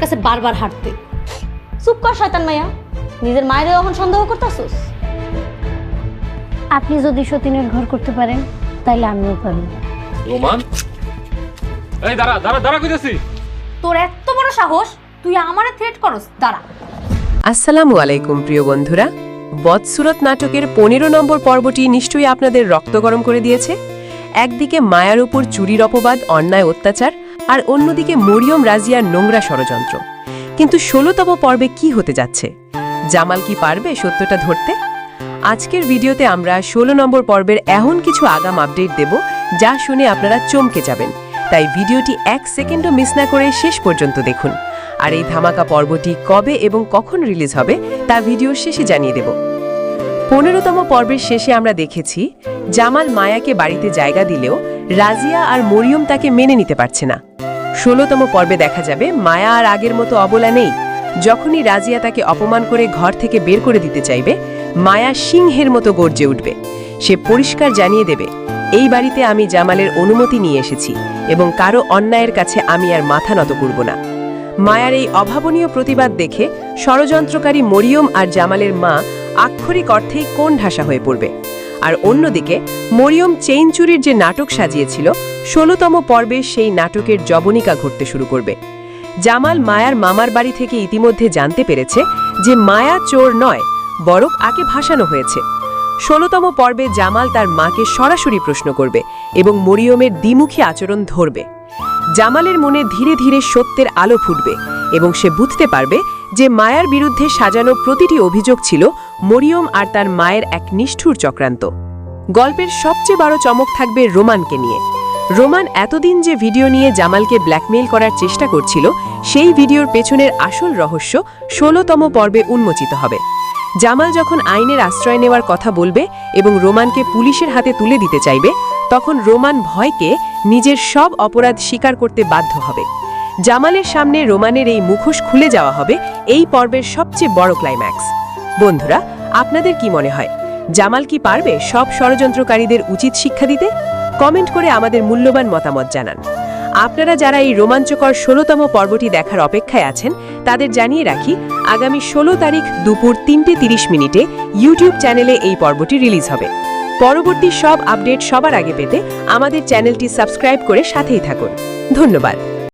কাছে বারবার হাঁটতে। চুপ কর শয়তান মাইয়া, নিজের মায়েরও এখন সন্দেহ করতেছস। আপনি যদি সতীনের ঘর করতে পারেন তাইলে আমিও পারি। রোমান, এই দাঁড়া দাঁড়া দাঁড়া কইতেছি। তোর এত বড় সাহস, তুই আমারে থ্রেট করস? দাঁড়া। আসসালামু আলাইকুম প্রিয় বন্ধুরা। বদসুরত নাটকের 15 নম্বর পর্বটি নিশ্চয়ই আপনাদের রক্ত গরম করে দিয়েছে। একদিকে মায়ার উপর চুরির অপবাদ, অন্যায় অত্যাচার, আর অন্যদিকে মরিয়ম রাজিয়ার নোংরা ষড়যন্ত্র। কিন্তু 16তম পর্বে কি হতে যাচ্ছে? জামাল কি পারবে সত্যটা ধরতে? আজকের ভিডিওতে আমরা 16 নম্বর পর্বের এমন কিছু আগাম আপডেট দেব যা শুনে আপনারা চমকে যাবেন। তাই ভিডিওটি 1 সেকেন্ডও মিস না করে শেষ পর্যন্ত দেখুন। আর এই ধামাকা পর্বটি কবে এবং কখন রিলিজ হবে তা ভিডিওর শেষে জানিয়ে দেব। 15তম পর্বের শেষে আমরা দেখেছি জামাল মায়াকে বাড়িতে জায়গা দিলেও রাজিয়া আর মরিয়ম তাকে মেনে নিতে পারছে না। 16তম পর্বে দেখা যাবে মায়া আর আগের মতো অবলা নেই। যখনই রাজিয়া তাকে অপমান করে ঘর থেকে বের করে দিতে চাইবে, মায়া সিংহের মতো গর্জে উঠবে। সে পরিষ্কার জানিয়ে দেবে, এই বাড়িতে আমি জামালের অনুমতি নিয়ে এসেছি এবং কারো অন্যায়ের কাছে আমি আর মাথা নত করব না। মায়ার এই অভাবনীয় প্রতিবাদ দেখে ষড়যন্ত্রকারী মরিয়ম আর জামালের মা আক্ষরিক অর্থেই কোণ ঢাসা হয়ে পড়বে। আর অন্যদিকে মরিয়ম চেইন চুরির যে নাটক সাজিয়েছিল, 16তম পর্বে সেই নাটকের জবনিকা ঘটতে শুরু করবে। জামাল মায়ার মামার বাড়ি থেকে ইতিমধ্যে জানতে পেরেছে যে মায়া চোর নয়, বরং আগে ভাসানো হয়েছে। 16তম পর্বে জামাল তার মাকে সরাসরি প্রশ্ন করবে এবং মরিয়মের দ্বিমুখী আচরণ ধরবে। জামালের মনে ধীরে ধীরে সত্যের আলো ফুটবে এবং সে বুঝতে পারবে যে মায়ার বিরুদ্ধে সাজানো প্রতিটি অভিযোগ ছিল মরিয়ম আর তার মায়ের এক নিষ্ঠুর চক্রান্ত। গল্পের সবচেয়ে বড় চমক থাকবে রোমানকে নিয়ে। রোমান এতদিন যে ভিডিও নিয়ে জামালকে ব্ল্যাকমেইল করার চেষ্টা করছিল, সেই ভিডিওর পেছনের আসল রহস্য 16তম পর্বে উন্মোচিত হবে। জামাল যখন আইনের আশ্রয় নেওয়ার কথা বলবে এবং রোমানকে পুলিশের হাতে তুলে দিতে চাইবে, তখন রোমান ভয়কে নিজের সব অপরাধ স্বীকার করতে বাধ্য হবে। জামালের সামনে রোমানের এই মুখোশ খুলে যাওয়া হবে এই পর্বের সবচেয়ে বড় ক্লাইম্যাক্স। বন্ধুরা, আপনাদের কি মনে হয়, জামাল কি পারবে সব ষড়যন্ত্রকারীদের উচিত শিক্ষা দিতে? কমেন্ট করে আমাদের মূল্যবান মতামত জানান। আপনারা যারা এই রোমাঞ্চকর 16তম পর্বটি দেখার অপেক্ষায় আছেন, তাদের জানিয়ে রাখি, আগামী 16 তারিখ দুপুর 3:30 মিনিটে ইউটিউব চ্যানেলে এই পর্বটি রিলিজ হবে। পরবর্তী সব আপডেট সবার আগে পেতে আমাদের চ্যানেলটি সাবস্ক্রাইব করে সাথেই থাকুন। ধন্যবাদ।